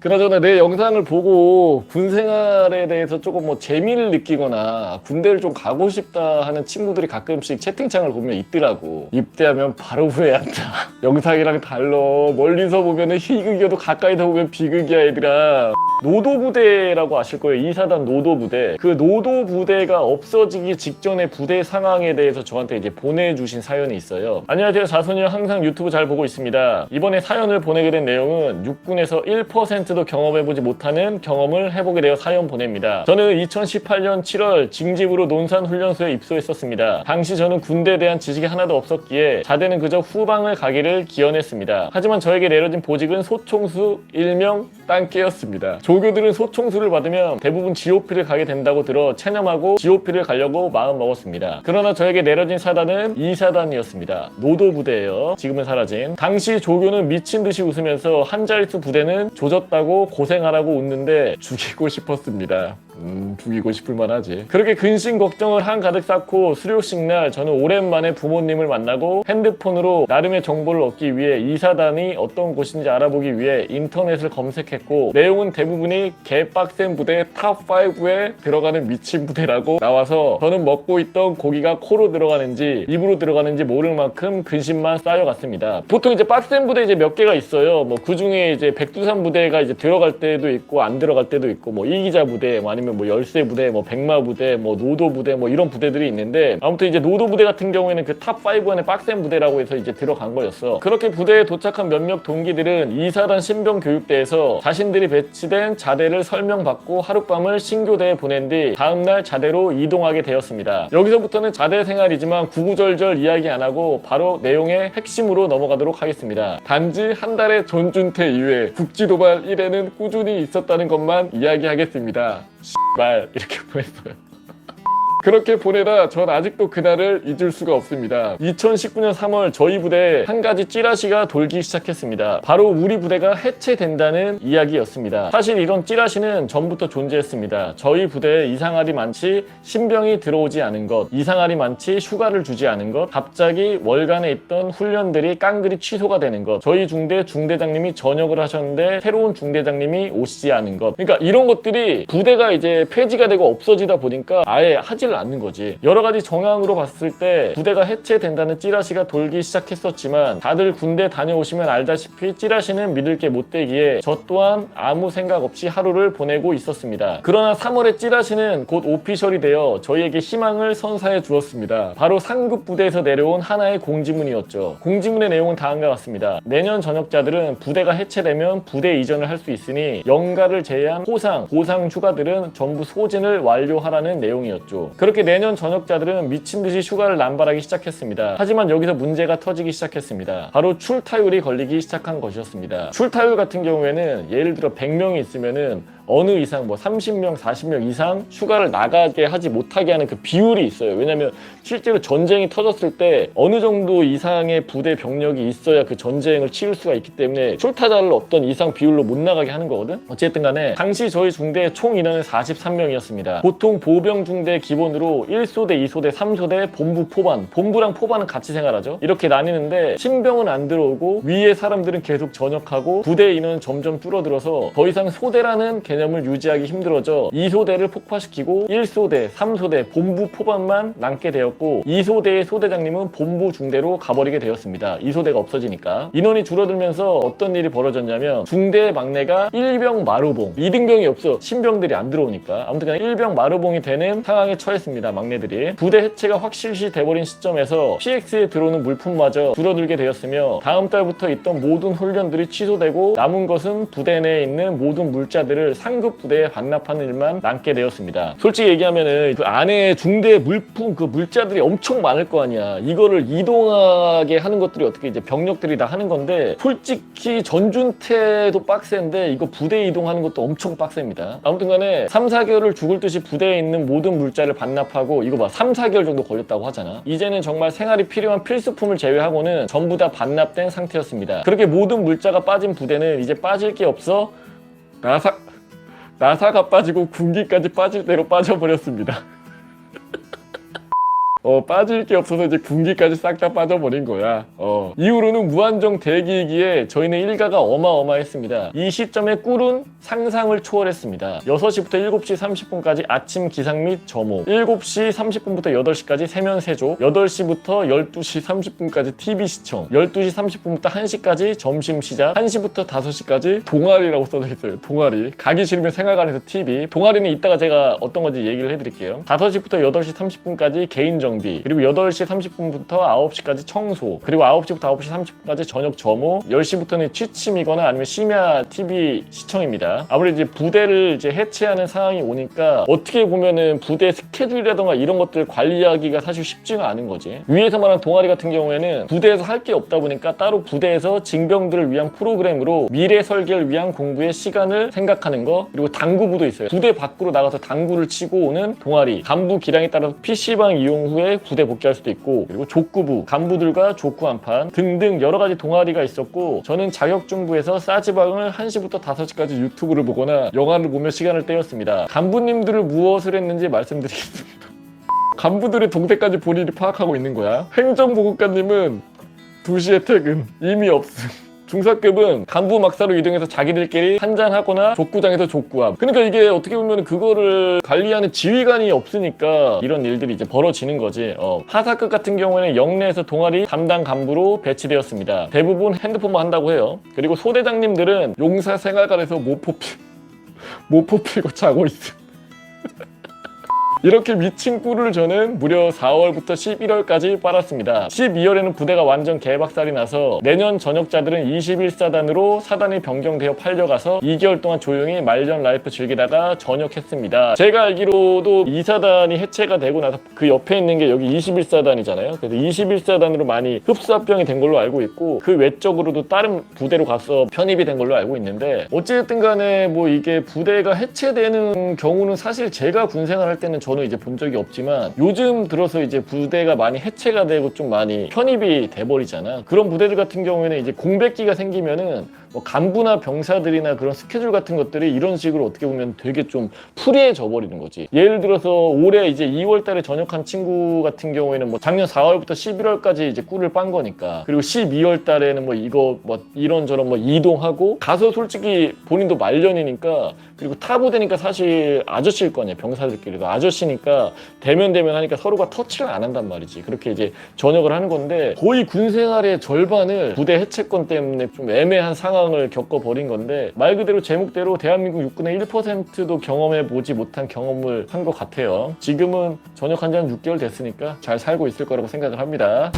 그나저나 내 영상을 보고 군 생활에 대해서 조금 뭐 재미를 느끼거나 군대를 좀 가고 싶다 하는 친구들이 가끔씩 채팅창을 보면 있더라고. 입대하면 바로 후회한다. 영상이랑 달라. 멀리서 보면은 희극이어도 가까이서 보면 비극이야 얘들아. 노도부대라고 아실 거예요. 2사단 노도부대. 그 노도부대가 없어지기 직전의 부대 상황에 대해서 저한테 이제 보내주신 사연이 있어요. 안녕하세요. 자손이요. 항상 유튜브 잘 보고 있습니다. 이번에 사연을 보내게 된 내용은 육군에서 1%도 경험해보지 못하는 경험을 해보게 되어 사연 보냅니다. 저는 2018년 7월 징집으로 논산훈련소에 입소했었습니다. 당시 저는 군대에 대한 지식이 하나도 없었기에 자대는 그저 후방을 가기를 기원했습니다. 하지만 저에게 내려진 보직은 소총수 일명 땅개였습니다. 조교들은 소총수를 받으면 대부분 GOP를 가게 된다고 들어 체념하고 GOP를 가려고 마음먹었습니다. 그러나 저에게 내려진 사단은 2사단이었습니다. 노도부대예요. 지금은 사라진. 당시 조교는 미친듯이 웃으면서 한 자릿수 부대는 조졌다고 고생하라고 웃는데 죽이고 싶었습니다. 죽이고 싶을만 하지. 그렇게 근심 걱정을 한가득 쌓고 수료식 날 저는 오랜만에 부모님을 만나고 핸드폰으로 나름의 정보를 얻기 위해 2사단이 어떤 곳인지 알아보기 위해 인터넷을 검색했고 내용은 대부분이 개빡센 부대 탑5에 들어가는 미친 부대라고 나와서 저는 먹고 있던 고기가 코로 들어가는지 입으로 들어가는지 모를 만큼 근심만 쌓여갔습니다. 보통 이제 빡센 부대 이제 몇 개가 있어요. 뭐 그 중에 이제 백두산 부대가 이제 들어갈 때도 있고 안 들어갈 때도 있고 뭐 이기자 부대 뭐 아니면 뭐 열세 부대, 뭐 백마 부대, 뭐 노도 부대, 뭐 이런 부대들이 있는데 아무튼 이제 노도 부대 같은 경우에는 그 탑5 안에 빡센 부대라고 해서 이제 들어간 거였어. 그렇게 부대에 도착한 몇몇 동기들은 2사단 신병 교육대에서 자신들이 배치된 자대를 설명받고 하룻밤을 신교대에 보낸 뒤 다음날 자대로 이동하게 되었습니다. 여기서부터는 자대 생활이지만 구구절절 이야기 안 하고 바로 내용의 핵심으로 넘어가도록 하겠습니다. 단지 한 달의 전준태 이후에 국지도발 1회는 꾸준히 있었다는 것만 이야기하겠습니다. 말 이렇게 보냈어요. 그렇게 보내다 전 아직도 그날을 잊을 수가 없습니다. 2019년 3월 저희 부대에 한 가지 찌라시가 돌기 시작했습니다. 바로 우리 부대가 해체된다는 이야기였습니다. 사실 이런 찌라시는 전부터 존재했습니다. 저희 부대에 이상할이 많지 신병이 들어오지 않은 것, 이상할이 많지 휴가를 주지 않은 것, 갑자기 월간에 있던 훈련들이 깡그리 취소가 되는 것, 저희 중대 중대장님이 전역을 하셨는데 새로운 중대장님이 오시지 않은 것. 그러니까 이런 것들이 부대가 이제 폐지가 되고 없어지다 보니까 아예 하질 않는 거지. 여러 가지 정황으로 봤을 때 부대가 해체된다는 찌라시가 돌기 시작했었지만 다들 군대 다녀오시면 알다시피 찌라시는 믿을 게 못 되기에 저 또한 아무 생각 없이 하루를 보내고 있었습니다. 그러나 3월에 찌라시는 곧 오피셜이 되어 저희에게 희망을 선사해 주었습니다. 바로 상급 부대에서 내려온 하나의 공지문이었죠. 공지문의 내용은 다음과 같습니다. 내년 전역자들은 부대가 해체되면 부대 이전을 할 수 있으니 연가를 제외한 보상 휴가들은 전부 소진을 완료하라는 내용이었죠. 그렇게 내년 전역자들은 미친듯이 휴가를 남발하기 시작했습니다. 하지만 여기서 문제가 터지기 시작했습니다. 바로 출타율이 걸리기 시작한 것이었습니다. 출타율 같은 경우에는 예를 들어 100명이 있으면은 어느 이상 뭐 30명, 40명 이상 휴가를 나가게 하지 못하게 하는 그 비율이 있어요. 왜냐면 실제로 전쟁이 터졌을 때 어느 정도 이상의 부대 병력이 있어야 그 전쟁을 치를 수가 있기 때문에 출타자를 어떤 이상 비율로 못 나가게 하는 거거든. 어쨌든 간에 당시 저희 중대의 총 인원은 43명이었습니다. 보통 보병 중대 기본으로 1소대, 2소대, 3소대, 본부, 포반. 본부랑 포반은 같이 생활하죠. 이렇게 나뉘는데 신병은 안 들어오고 위에 사람들은 계속 전역하고 부대 인원은 점점 줄어들어서 더 이상 소대라는 개념을 유지하기 힘들어져 2소대를 폭파시키고 1소대, 3소대, 본부 포반만 남게 되었고 2소대의 소대장님은 본부 중대로 가버리게 되었습니다. 2소대가 없어지니까. 인원이 줄어들면서 어떤 일이 벌어졌냐면 중대의 막내가 1병 마루봉, 2등병이 없어. 신병들이 안 들어오니까. 아무튼 1병 마루봉이 되는 상황에 처했습니다. 막내들이. 부대 해체가 확실시 돼버린 시점에서 PX에 들어오는 물품마저 줄어들게 되었으며 다음 달부터 있던 모든 훈련들이 취소되고 남은 것은 부대 내에 있는 모든 물자들을 상급 부대에 반납하는 일만 남게 되었습니다. 솔직히 얘기하면은 그 안에 중대 물품 그 물자들이 엄청 많을 거 아니야. 이거를 이동하게 하는 것들이 어떻게 이제 병력들이 다 하는 건데 솔직히 전준태도 빡센데 이거 부대 이동하는 것도 엄청 빡셉니다. 아무튼 간에 3, 4개월을 죽을 듯이 부대에 있는 모든 물자를 반납하고 이거 봐 3, 4개월 정도 걸렸다고 하잖아. 이제는 정말 생활이 필요한 필수품을 제외하고는 전부 다 반납된 상태였습니다. 그렇게 모든 물자가 빠진 부대는 이제 빠질 게 없어 나사가 빠지고 군기까지 빠질 대로 빠져버렸습니다. 빠질 게 없어서 이제 군기까지 싹 다 빠져버린 거야. 이후로는 무한정 대기이기에 저희는 일가가 어마어마했습니다. 이 시점에 꿀은 상상을 초월했습니다. 6시부터 7시 30분까지 아침 기상 및 점호, 7시 30분부터 8시까지 세면세조, 8시부터 12시 30분까지 TV 시청, 12시 30분부터 1시까지 점심 시작, 1시부터 5시까지 동아리라고 써져 있어요. 동아리. 가기 싫으면 생활관에서 TV. 동아리는 이따가 제가 어떤 건지 얘기를 해드릴게요. 5시부터 8시 30분까지 개인 정비, 그리고 8시 30분부터 9시까지 청소, 그리고 9시부터 9시 30분까지 저녁 점호, 10시부터는 취침이거나 아니면 심야 TV 시청입니다. 아무래도 이제 부대를 이제 해체하는 상황이 오니까 어떻게 보면은 부대 스케줄이라던가 이런 것들 관리하기가 사실 쉽지가 않은 거지. 위에서 말한 동아리 같은 경우에는 부대에서 할 게 없다 보니까 따로 부대에서 징병들을 위한 프로그램으로 미래 설계를 위한 공부의 시간을 생각하는 거, 그리고 당구부도 있어요. 부대 밖으로 나가서 당구를 치고 오는 동아리, 간부 기량에 따라서 PC방 이용 후에 부대 복귀할 수도 있고, 그리고 족구부, 간부들과 족구 한판 등등 여러 가지 동아리가 있었고, 저는 자격증부에서 싸지방을 1시부터 5시까지 유튜브를 보거나 영화를 보며 시간을 때웠습니다. 간부님들을 무엇을 했는지 말씀드리겠습니다. 간부들의 동태까지 본인이 파악하고 있는 거야. 행정보급관님은 2시에 퇴근, 이미 없음. 중사급은 간부 막사로 이동해서 자기들끼리 한잔하거나 족구장에서 족구함. 그러니까 이게 어떻게 보면 그거를 관리하는 지휘관이 없으니까 이런 일들이 이제 벌어지는 거지. 하사급 같은 경우에는 영내에서 동아리 담당 간부로 배치되었습니다. 대부분 핸드폰만 한다고 해요. 그리고 소대장님들은 용사 생활관에서 모포 피고 자고 있음. 이렇게 미친 꿀을 저는 무려 4월부터 11월까지 빨았습니다. 12월에는 부대가 완전 개박살이 나서 내년 전역자들은 21사단으로 사단이 변경되어 팔려가서 2개월 동안 조용히 말년 라이프 즐기다가 전역했습니다. 제가 알기로도 2사단이 해체가 되고 나서 그 옆에 있는 게 여기 21사단이잖아요. 그래서 21사단으로 많이 흡수합병이 된 걸로 알고 있고, 그 외적으로도 다른 부대로 가서 편입이 된 걸로 알고 있는데, 어쨌든 간에 뭐 이게 부대가 해체되는 경우는 사실 제가 군생활 할 때는 저는 이제 본 적이 없지만, 요즘 들어서 이제 부대가 많이 해체가 되고 좀 많이 편입이 돼버리잖아. 그런 부대들 같은 경우에는 이제 공백기가 생기면은 뭐 간부나 병사들이나 그런 스케줄 같은 것들이 이런 식으로 어떻게 보면 되게 좀 프리해져 버리는 거지. 예를 들어서 올해 이제 2월 달에 전역한 친구 같은 경우에는 뭐 작년 4월부터 11월까지 이제 꿀을 빤 거니까, 그리고 12월 달에는 뭐 이거 뭐 이런저런 뭐 이동하고 가서, 솔직히 본인도 말년이니까, 그리고 타부대니까 사실 아저씨일 거 아니야. 병사들끼리도 아저씨니까 대면 하니까 서로가 터치를 안 한단 말이지. 그렇게 이제 전역을 하는 건데, 거의 군 생활의 절반을 부대 해체권 때문에 좀 애매한 상황을 겪어버린 건데, 말 그대로 제목대로 대한민국 육군의 1%도 경험해보지 못한 경험을 한 것 같아요. 지금은 전역한 지 한 6개월 됐으니까 잘 살고 있을 거라고 생각을 합니다.